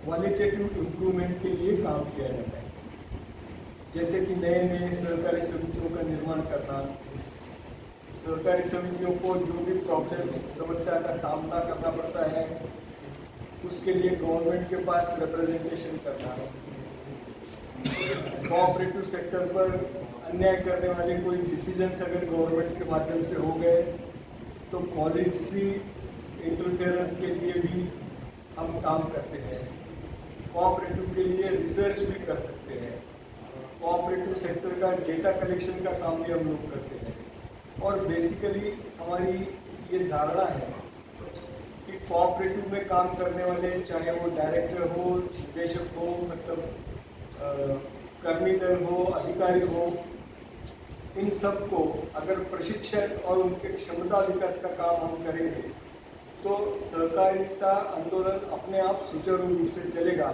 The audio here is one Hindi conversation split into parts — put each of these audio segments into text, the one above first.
क्वालिटेटिव इम्प्रूवमेंट के लिए काम किया जाता है, जैसे कि नए नए सहकारी समितियों का निर्माण करना, सहकारी समितियों को जो भी प्रॉब्लम समस्या का सामना करना पड़ता है उसके लिए गवर्नमेंट के पास रिप्रेजेंटेशन करना, कोऑपरेटिव सेक्टर पर अन्याय करने वाले कोई डिसीजंस अगर गवर्नमेंट के माध्यम से हो गए तो पॉलिसी इंटरफेरेंस के लिए भी हम काम करते हैं। कोऑपरेटिव के लिए रिसर्च भी कर सकते हैं, कोऑपरेटिव सेक्टर का डेटा कलेक्शन का काम भी हम लोग करते हैं। और बेसिकली हमारी ये धारणा है कि कोऑपरेटिव में काम करने वाले, चाहे वो डायरेक्टर हो, निदेशक हो, मतलब कर्मी दल हो, अधिकारी हो, इन सबको अगर प्रशिक्षण और उनके क्षमता विकास का काम हम करेंगे तो सहकारिता आंदोलन अपने आप सुचारू रूप से चलेगा,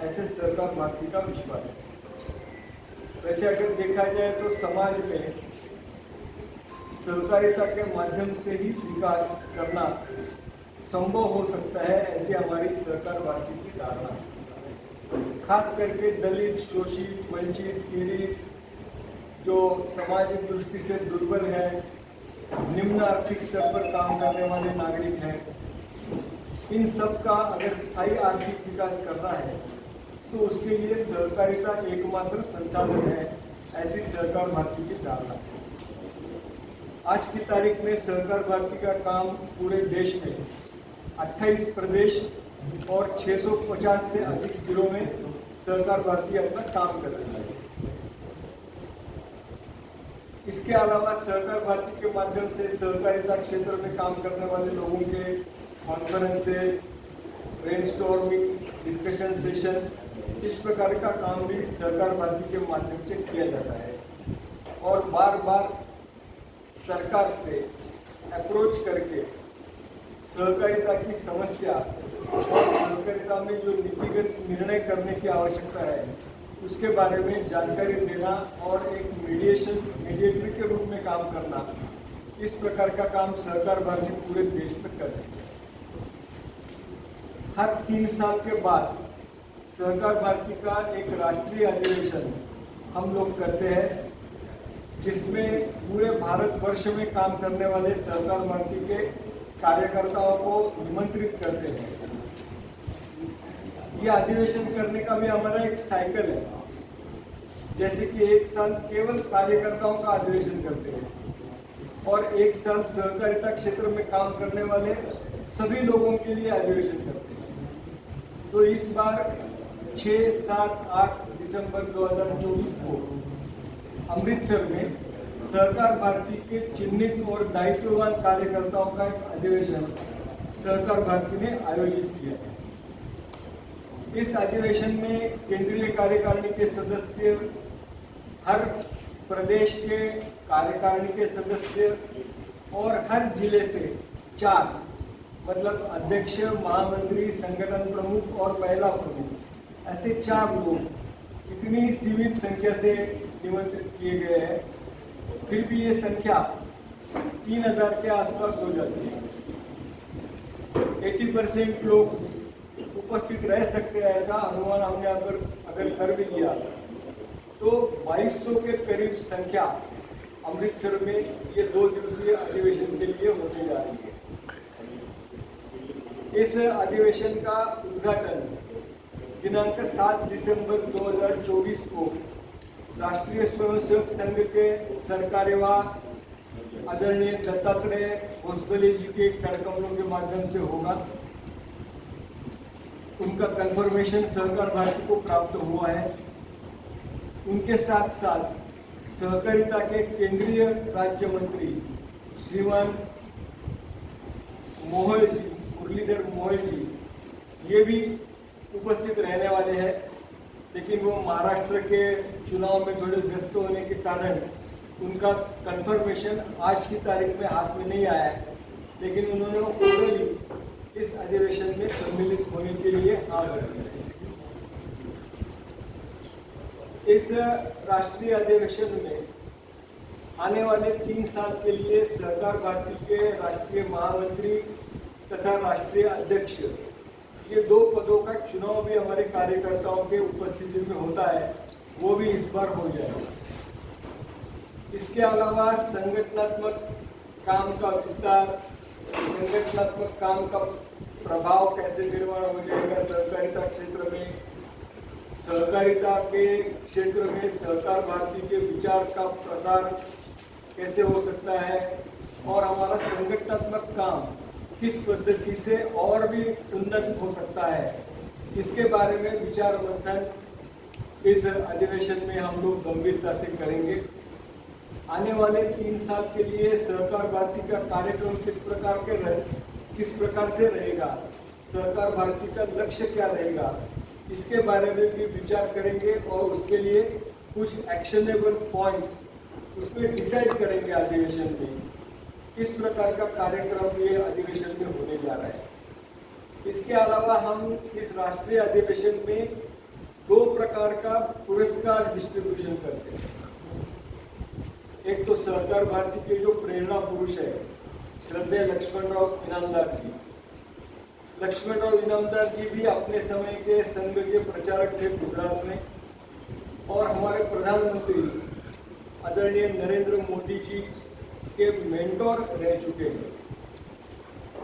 ऐसे सरकार भारती का विश्वास है। वैसे अगर देखा जाए तो समाज में सहकारिता के माध्यम से ही विकास करना संभव हो सकता है, ऐसी हमारी सरकार भारती की धारणा है। खास करके दलित, शोषित, वंचित, पीड़ित, जो सामाजिक दृष्टि से दुर्बल है, निम्न आर्थिक स्तर पर काम करने वाले नागरिक हैं, इन सब का अगर स्थायी आर्थिक विकास करना है तो उसके लिए सहकारिता एकमात्र संसाधन है, ऐसी सरकार भारती की धारणा है। आज की तारीख में सहकार भारती का काम पूरे देश में 28 प्रदेश और 650 से अधिक जिलों में सहकार भारती अपना काम कर रही है। इसके अलावा सहकार भारती के माध्यम से सहकारिता क्षेत्र में काम करने वाले लोगों के कॉन्फ्रेंसेस, ब्रेनस्टॉर्मिंग, डिस्कशन सेशंस, इस प्रकार का काम भी सहकार भारती के माध्यम से किया जाता है। और बार बार सरकार से अप्रोच करके सहकारिता की समस्या और सहकारिता में जो नीतिगत निर्णय करने की आवश्यकता है उसके बारे में जानकारी देना और एक मीडिएटर के रूप में काम करना, इस प्रकार का काम सहकार भारती पूरे देश में कर रही है। हर 3 साल के बाद सहकार भारती का एक राष्ट्रीय अधिवेशन हम लोग करते हैं, जिसमें पूरे भारतवर्ष में काम करने वाले सहकार भारती के कार्यकर्ताओं को निमंत्रित करते हैं। यह अधिवेशन करने का भी हमारा एक साइकिल है, जैसे कि 1 साल केवल कार्यकर्ताओं का अधिवेशन करते हैं और 1 साल सहकारिता क्षेत्र में काम करने वाले सभी लोगों के लिए अधिवेशन करते हैं। तो इस बार 6, 7, 8 दिसंबर 2024 को अमृतसर में सहकार भारती के चिन्हित और दायित्ववान कार्यकर्ताओं का एक अधिवेशन सहकार भारती ने आयोजित किया है। इस अधिवेशन में केंद्रीय कार्यकारिणी के सदस्य, हर प्रदेश के कार्यकारिणी के सदस्य और हर जिले से 4, मतलब अध्यक्ष, महामंत्री, संगठन प्रमुख और महिला प्रमुख, ऐसे 4 लोग इतनी सीमित संख्या से निमंत्रित किए गए हैं, फिर भी ये संख्या 3000 के आसपास हो जाती है। 80% लोग उपस्थित रह सकते हैं, ऐसा अनुमान हमने अगर कर भी लिया तो 2200 के करीब संख्या अमृतसर में ये 2 दिवसीय अधिवेशन के लिए होने जा रही है। इस अधिवेशन का उद्घाटन दिनांक 7 दिसंबर 2024 को राष्ट्रीय स्वयंसेवक संघ के सरकार्यवाह आदरणीय दत्तात्रेय भोसले जी के कार्यक्रमों के माध्यम से होगा। उनका कंफर्मेशन सहकार भारती को प्राप्त हुआ है। उनके साथ साथ सहकारिता के केंद्रीय राज्य मंत्री श्रीमान मोहल जी, मुरलीधर मोहल जी, ये भी उपस्थित रहने वाले हैं, लेकिन वो महाराष्ट्र के चुनाव में थोड़े व्यस्त होने के कारण उनका कंफर्मेशन आज की तारीख में हाथ में नहीं आया है, लेकिन उन्होंने ओरली इस अधिवेशन में सम्मिलित होने के लिए आग्रह किया। इस राष्ट्रीय अधिवेशन में आने वाले 3 साल के लिए सहकार भारती के राष्ट्रीय महामंत्री तथा राष्ट्रीय अध्यक्ष, ये 2 पद पदों का चुनाव भी हमारे कार्यकर्ताओं के उपस्थिति में होता है, वो भी इस बार हो जाएगा। इसके अलावा संगठनात्मक काम का विस्तार, संगठनात्मक काम का प्रभाव कैसे निर्माण हो जाएगा सहकारिता क्षेत्र में, सहकारिता के क्षेत्र में सहकार भारती के विचार का प्रसार कैसे हो सकता है, और हमारा संगठनात्मक काम किस पद्धति से और भी उन्नत हो सकता है, इसके बारे में विचार मंथन इस अधिवेशन में हम लोग गंभीरता से करेंगे। आने वाले 3 साल के लिए सहकार भारती का कार्यक्रम किस प्रकार से रहेगा, सहकार भारती का लक्ष्य क्या रहेगा, इसके बारे में भी विचार करेंगे और उसके लिए कुछ एक्शनेबल पॉइंट्स उसमें डिसाइड करेंगे अधिवेशन में। इस प्रकार का कार्यक्रम ये अधिवेशन में होने जा रहा है। इसके अलावा हम इस राष्ट्रीय अधिवेशन में 2 प्रकार का पुरस्कार डिस्ट्रीब्यूशन करते हैं। एक तो सहकार भारती के जो प्रेरणा पुरुष है श्रद्धेय लक्ष्मणराव इनामदार जी। लक्ष्मणराव इनामदार जी भी अपने समय के संघ के प्रचारक थे गुजरात में, और हमारे प्रधानमंत्री आदरणीय नरेंद्र मोदी जी के मेंटोर रह चुके हैं,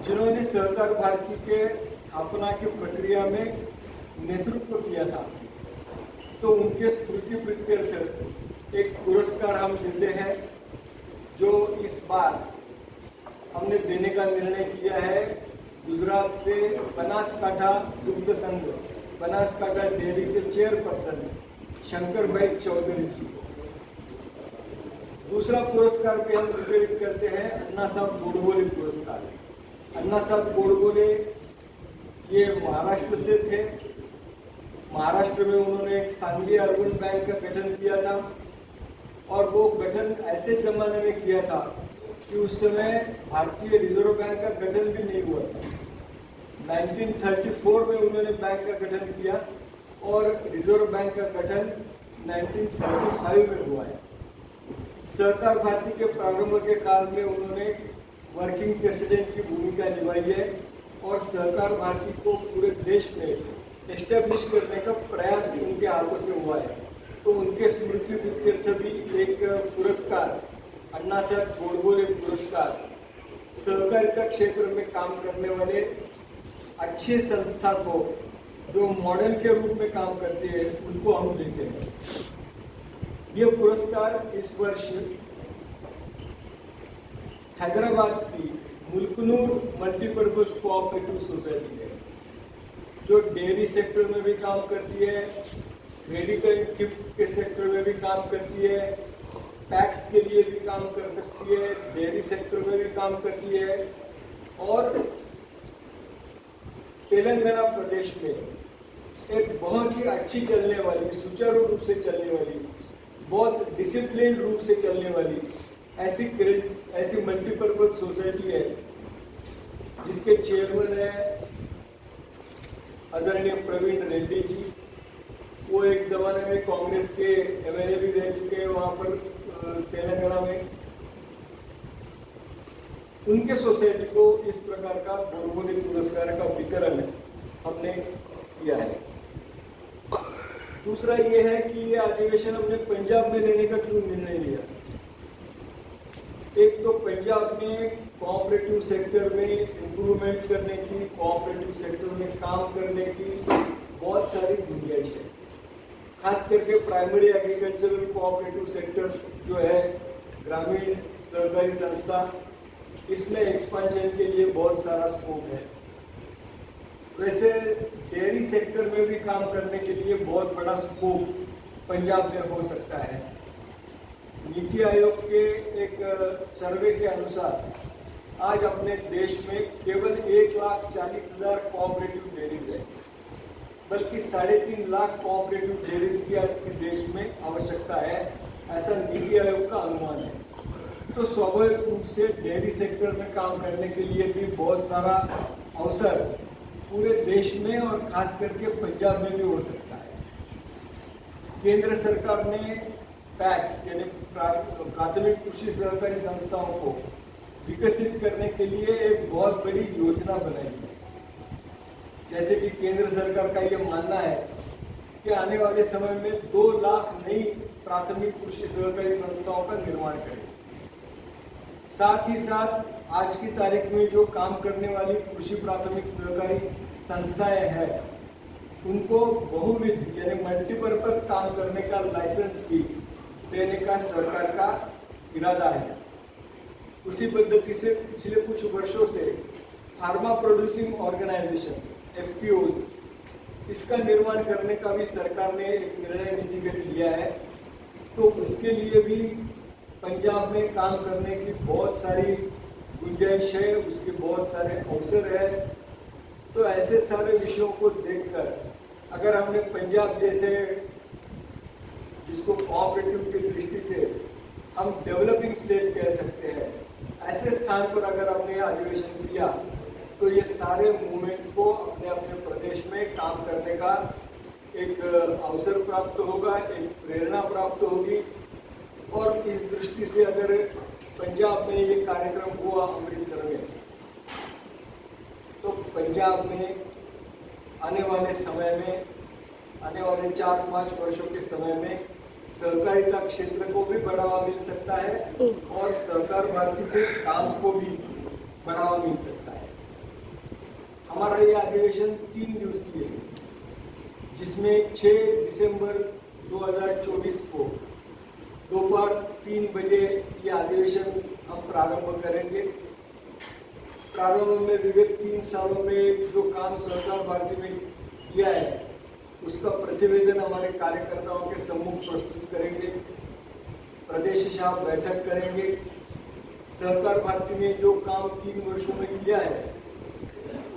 जिन्होंने सहकार भारती के स्थापना की प्रक्रिया में नेतृत्व किया था। तो उनके स्मृति प्रीत्यर्थ एक पुरस्कार हम देते हैं, जो इस बार हमने देने का निर्णय किया है गुजरात से बनासकांठा दुग्ध संघ, बनासकांठा डेयरी के चेयरपर्सन शंकर भाई चौधरी जी। दूसरा पुरस्कार भी हम वितरित करते हैं अन्ना साहब गोडबोले पुरस्कार। अन्ना साहब गोडबोले ये महाराष्ट्र से थे। महाराष्ट्र में उन्होंने एक सांगली अर्बन बैंक का गठन किया था, और वो गठन ऐसे जमाने में किया था कि उस समय भारतीय रिजर्व बैंक का गठन भी नहीं हुआ था। 1934 में उन्होंने बैंक का गठन किया और रिजर्व बैंक का गठन 1935 में हुआ है। सहकार भारती के प्रारंभ के काल में उन्होंने वर्किंग प्रेसिडेंट की भूमिका निभाई है, और सहकार भारती को पूरे देश में एस्टेब्लिश करने का प्रयास भी उनके हाथों से हुआ है। तो उनके स्मृति प्रीत्यर्थ भी एक पुरस्कार अन्ना साहब गोडबोले पुरस्कार सहकारिता क्षेत्र में काम करने वाले अच्छे संस्था को जो मॉडल के रूप में काम करते हैं उनको हम देते हैं। ये पुरस्कार इस वर्ष हैदराबाद की मुल्कनूर मल्टीपर्पज कोऑपरेटिव सोसाइटी है, जो डेयरी सेक्टर में भी काम करती है, मेडिकल किट के सेक्टर में भी काम करती है, टैक्स के लिए भी काम कर सकती है, डेयरी सेक्टर में भी काम करती है, और तेलंगाना प्रदेश में एक बहुत ही अच्छी चलने वाली, सुचारू रूप से चलने वाली, बहुत डिसिप्लिन रूप से चलने वाली ऐसी मल्टीपर्पज सोसाइटी है, जिसके चेयरमैन है आदरणीय प्रवीण रेड्डी जी। वो एक जमाने में कांग्रेस के एमएलए भी रह चुके हैं वहां पर तेलंगाना में। उनके सोसाइटी को इस प्रकार का गोडबोले पुरस्कार का वितरण हमने किया है। दूसरा ये है कि ये अधिवेशन हमने पंजाब में लेने का क्यों निर्णय लिया। एक तो पंजाब में कोऑपरेटिव सेक्टर में इम्प्रूवमेंट करने की, कोऑपरेटिव सेक्टर में काम करने की बहुत सारी गुंजाइश है। खास करके प्राइमरी एग्रीकल्चरल कोऑपरेटिव सेक्टर जो है, ग्रामीण सहकारी संस्था, इसमें एक्सपेंशन के लिए बहुत सारा स्कोप है। वैसे डेयरी सेक्टर में भी काम करने के लिए बहुत बड़ा स्कोप पंजाब में हो सकता है। नीति आयोग के एक सर्वे के अनुसार आज अपने देश में केवल 1,40,000 कोऑपरेटिव डेयरीज है, बल्कि 3.5 लाख कोऑपरेटिव डेयरीज की आज के देश में आवश्यकता है, ऐसा नीति आयोग का अनुमान है। तो स्वाभाविक रूप से डेयरी सेक्टर में काम करने के लिए भी बहुत सारा अवसर पूरे देश में और खास करके पंजाब में भी हो सकता है। केंद्र सरकार ने पैक्स यानी प्राथमिक कृषि सहकारी संस्थाओं को विकसित करने के लिए एक बहुत बड़ी योजना बनाई है। जैसे कि केंद्र सरकार का ये मानना है कि आने वाले समय में 2 लाख नई प्राथमिक कृषि सहकारी संस्थाओं का निर्माण करें। साथ ही साथ आज की तारीख में जो काम करने वाली कृषि प्राथमिक सहकारी संस्थाएं हैं उनको बहुविध यानी मल्टीपर्पज काम करने का लाइसेंस भी देने का सरकार का इरादा है। उसी पद्धति से पिछले कुछ वर्षों से फार्मा प्रोड्यूसिंग ऑर्गेनाइजेशंस FPOs इसका निर्माण करने का भी सरकार ने एक निर्णय नीतिगत लिया है। तो उसके लिए भी पंजाब में काम करने की बहुत सारी गुंजाइश है, उसके बहुत सारे अवसर है। तो ऐसे सारे विषयों को देखकर अगर हमने पंजाब जैसे जिसको कोऑपरेटिव की दृष्टि से हम डेवलपिंग स्टेट कह सकते हैं, ऐसे स्थान पर अगर हमने अधिवेशन किया तो ये सारे मूवमेंट को अपने अपने प्रदेश में काम करने का एक अवसर प्राप्त होगा, एक प्रेरणा प्राप्त होगी। और इस दृष्टि से अगर पंजाब में ये कार्यक्रम हुआ अमृतसर में, तो पंजाब में आने वाले समय में, आने वाले 4-5 वर्षों के समय में सहकारिता क्षेत्र को भी बढ़ावा मिल सकता है और सहकार भारती के काम को भी बढ़ावा मिल सकता है। हमारा ये अधिवेशन 3 दिवसीय है, जिसमें 6 दिसंबर 2024 को दोपहर 3 बजे ये अधिवेशन हम प्रारंभ करेंगे। प्रारंभ में विगत 3 सालों में जो काम सहकार भारती में किया है उसका प्रतिवेदन हमारे कार्यकर्ताओं के सम्मुख प्रस्तुत करेंगे। प्रदेश साहब बैठक करेंगे। सहकार भारती ने जो काम 3 वर्षों में किया है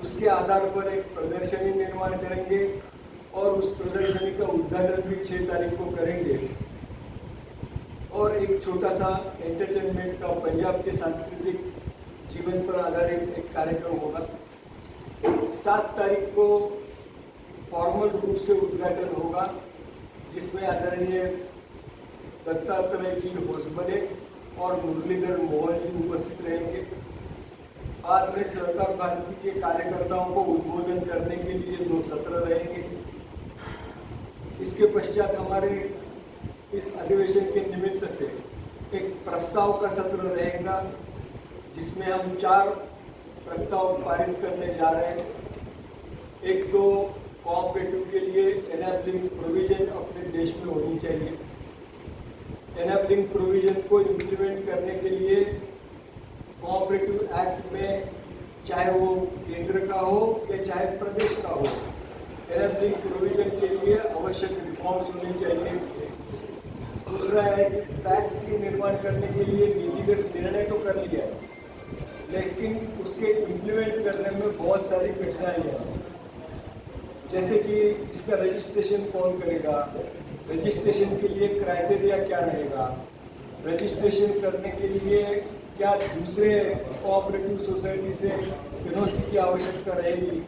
उसके आधार पर एक प्रदर्शनी निर्माण करेंगे और उस प्रदर्शनी का उद्घाटन भी 6 तारीख को करेंगे। और एक छोटा सा एंटरटेनमेंट का पंजाब के सांस्कृतिक जीवन पर आधारित एक कार्यक्रम होगा। 7 तारीख को फॉर्मल रूप से उद्घाटन होगा, जिसमें आदरणीय दत्तात्रेय जी होसबले और मुरलीधर मोहन जी उपस्थित रहेंगे। बाद में सहकार भारती के कार्यकर्ताओं को उद्बोधन करने के लिए 2 सत्र रहेंगे। इसके पश्चात हमारे इस अधिवेशन के निमित्त से एक प्रस्ताव का सत्र रहेगा, जिसमें हम 4 प्रस्ताव पारित करने जा रहे हैं। एक तो कोऑपरेटिव के लिए एनेबलिंग प्रोविजन अपने देश में होनी चाहिए। एनेबलिंग प्रोविजन को इम्प्लीमेंट करने के लिए कोऑपरेटिव एक्ट में चाहे वो केंद्र का हो या चाहे प्रदेश का हो, एनेबलिंग प्रोविजन के लिए आवश्यक रिफॉर्म्स होने चाहिए। दूसरा है कि टैक्स के निर्माण करने के लिए नीतिगत निर्णय तो कर लिया है, लेकिन उसके इम्प्लीमेंट करने में बहुत सारी कठिनाइयाँ हैं। जैसे कि इसका रजिस्ट्रेशन कौन करेगा, रजिस्ट्रेशन के लिए क्राइटेरिया क्या रहेगा, रजिस्ट्रेशन करने के लिए क्या दूसरे कोऑपरेटिव सोसाइटी से एनओसी की आवश्यकता रहेगी।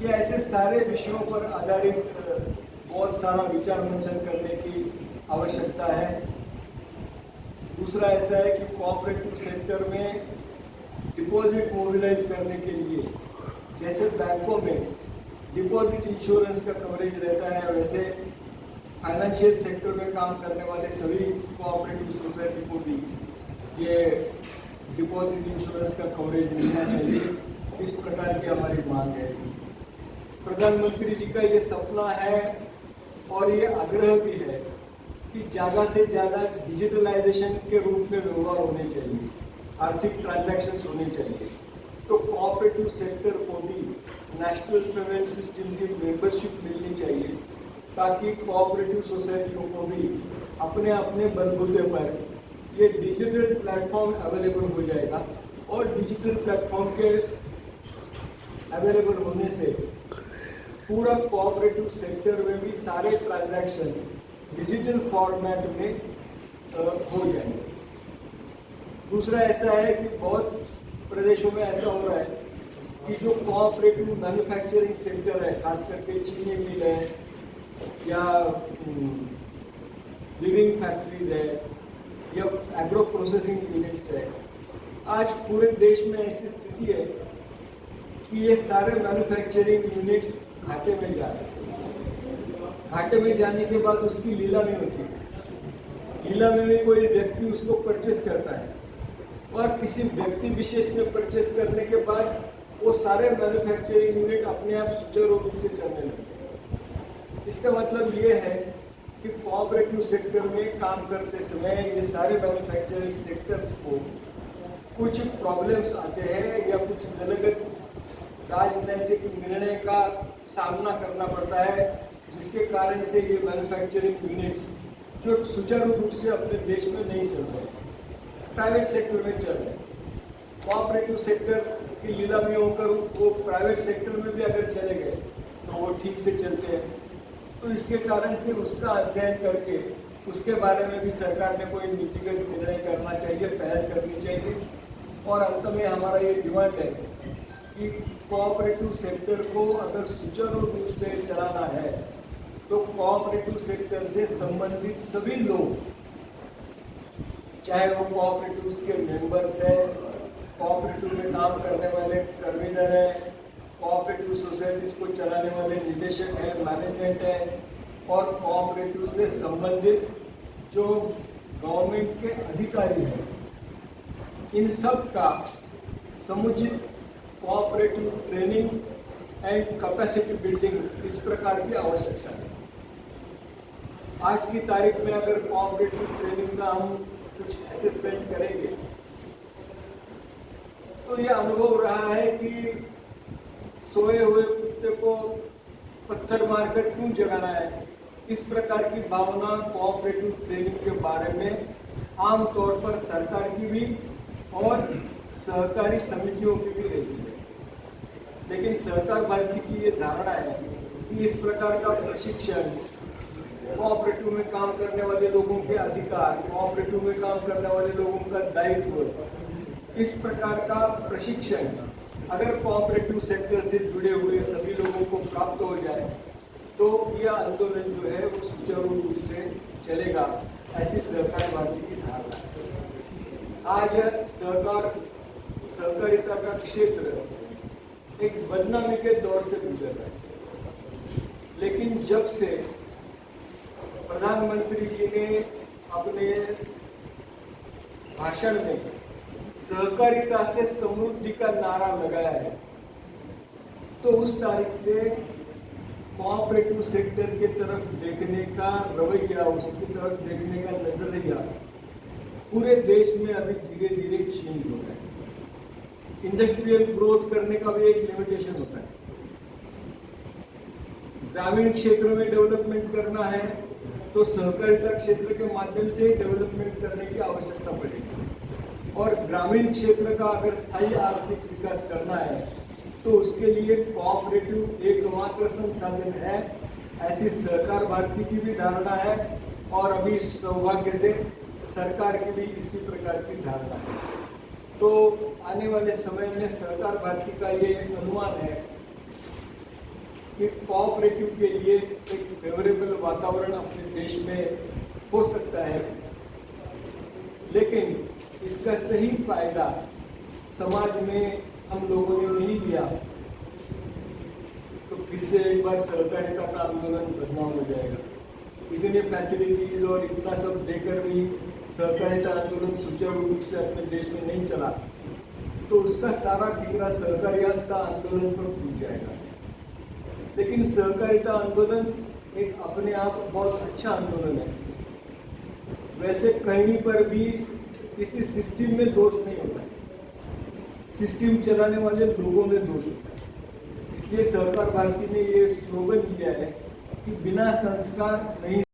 ये ऐसे सारे विषयों पर आधारित बहुत सारा विचार मंथन करने की आवश्यकता है। दूसरा ऐसा है कि कोऑपरेटिव सेक्टर में डिपॉजिट मोबिलाइज करने के लिए जैसे बैंकों में डिपॉजिट इंश्योरेंस का कवरेज रहता है, वैसे फाइनेंशियल सेक्टर में काम करने वाले सभी कोऑपरेटिव सोसाइटी को भी ये डिपॉजिट इंश्योरेंस का कवरेज मिलना चाहिए। इस प्रकार की हमारी मांग है। प्रधानमंत्री जी का ये सपना है और ये आग्रह भी है कि ज़्यादा से ज़्यादा डिजिटलाइजेशन के रूप में व्यवहार होने चाहिए, आर्थिक ट्रांजैक्शंस होने चाहिए। तो कोऑपरेटिव सेक्टर को भी नेशनल पेमेंट सिस्टम की मेंबरशिप मिलनी चाहिए, ताकि कोऑपरेटिव सोसाइटियों को भी अपने अपने बलबूते पर ये डिजिटल प्लेटफॉर्म अवेलेबल हो जाएगा। और डिजिटल प्लेटफॉर्म के अवेलेबल होने से पूरा कोऑपरेटिव सेक्टर में भी सारे ट्रांजैक्शन डिजिटल फॉर्मेट में हो जाएंगे। दूसरा ऐसा है कि बहुत प्रदेशों में ऐसा हो रहा है कि जो कोऑपरेटिव मैन्युफैक्चरिंग सेक्टर है, खास करके चीनी मिल है या लिविंग फैक्ट्रीज है या एग्रो प्रोसेसिंग यूनिट्स है, आज पूरे देश में ऐसी स्थिति है कि ये सारे मैन्युफैक्चरिंग यूनिट्स घाटे में जा रहे हैं। घाटे में जाने के बाद उसकी लीलामी होती है। लीलामी में कोई व्यक्ति उसको परचेस करता है और किसी व्यक्ति विशेष ने परचेस करने के बाद वो सारे मैन्युफैक्चरिंग यूनिट अपने आप सुचारू रूप से चलने लगते। इसका मतलब ये है कि कोऑपरेटिव सेक्टर में काम करते समय ये सारे मैन्युफैक्चरिंग सेक्टर्स को कुछ प्रॉब्लम्स आते हैं या कुछ दलगत राजनैतिक निर्णय का सामना करना पड़ता है, जिसके कारण से ये मैन्युफैक्चरिंग यूनिट्स जो सुचारू रूप से अपने देश में नहीं चल रहे, प्राइवेट सेक्टर में चल रहे। कोऑपरेटिव सेक्टर की लीलामी होकर वो प्राइवेट सेक्टर में भी अगर चले गए तो वो ठीक से चलते हैं। तो इसके कारण से उसका अध्ययन करके उसके बारे में भी सरकार ने कोई नीतिगत निर्णय करना चाहिए, पहल करनी चाहिए। और अंत में हमारा ये डिमांड है कि कोऑपरेटिव सेक्टर को अगर सुचारू रूप से चलाना है तो कोऑपरेटिव सेक्टर से संबंधित सभी लोग, चाहे वो कोऑपरेटिव के मेंबर्स हैं, कोऑपरेटिव में काम करने वाले कर्मीधर हैं, कोऑपरेटिव सोसाइटीज को चलाने वाले निदेशक हैं, मैनेजमेंट है, और कोऑपरेटिव से संबंधित जो गवर्नमेंट के अधिकारी हैं, इन सब का समुचित cooperative training and capacity building इस प्रकार की आवश्यकता है। आज की तारीख में अगर कोऑपरेटिव ट्रेनिंग का हम कुछ असेसमेंट करेंगे तो ये अनुभव रहा है कि सोए हुए कुत्ते को पत्थर मारकर क्यों जगाना है, इस प्रकार की भावना कोऑपरेटिव ट्रेनिंग के बारे में आमतौर पर सरकार की भी और सहकारी समितियों की भी रहती है। लेकिन सरकार भारती की ये धारणा है कि इस प्रकार का प्रशिक्षण, कोऑपरेटिव में काम करने वाले लोगों के अधिकार, कोऑपरेटिव में काम करने वाले लोगों का दायित्व, इस प्रकार का प्रशिक्षण अगर कोऑपरेटिव सेक्टर से जुड़े हुए सभी लोगों को प्राप्त हो जाए तो यह आंदोलन जो है वो सुचारू रूप से चलेगा, ऐसी सरकार भारती की धारणा है। आज सहकारिता का क्षेत्र एक बदनामी के दौर से गुजर रहा है। लेकिन जब से प्रधानमंत्री जी ने अपने भाषण में सहकारिता से समृद्धि का नारा लगाया है तो उस तारीख से कोऑपरेटिव सेक्टर के तरफ देखने का रवैया, उसकी तरफ देखने का नजरिया पूरे देश में अभी धीरे धीरे चेंज हो रहा है। इंडस्ट्रियल ग्रोथ करने का भी एक लिमिटेशन होता है। ग्रामीण क्षेत्र में डेवलपमेंट करना है तो सहकारिता क्षेत्र के माध्यम से डेवलपमेंट करने की आवश्यकता पड़ेगी। और ग्रामीण क्षेत्र का अगर स्थायी आर्थिक विकास करना है तो उसके लिए कोऑपरेटिव एकमात्र संसाधन है, ऐसी सरकार भारती की भी धारणा है और अभी सौभाग्य से सरकार की भी इसी प्रकार की धारणा है। तो आने वाले समय में सरकार भारती का ये अनुमान है कि कोऑपरेटिव के लिए एक फेवरेबल वातावरण अपने देश में हो सकता है, लेकिन इसका सही फायदा समाज में हम लोगों ने नहीं लिया तो फिर से एक बार सहकारिता का आंदोलन बदनाम हो जाएगा। इतनी फैसिलिटीज और इतना सब देकर भी सहकारिता आंदोलन सुचारू रूप से अपने देश में नहीं चला तो उसका सारा ठिकाना सहकारिता आंदोलन पर टूट जाएगा। लेकिन सहकारिता आंदोलन एक अपने आप बहुत अच्छा आंदोलन है। वैसे कहीं पर भी किसी सिस्टम में दोष नहीं होता है, सिस्टम चलाने वाले लोगों में दोष होता है। इसलिए सरकार भारती ने ये स्लोगन दिया है कि बिना संस्कार नहीं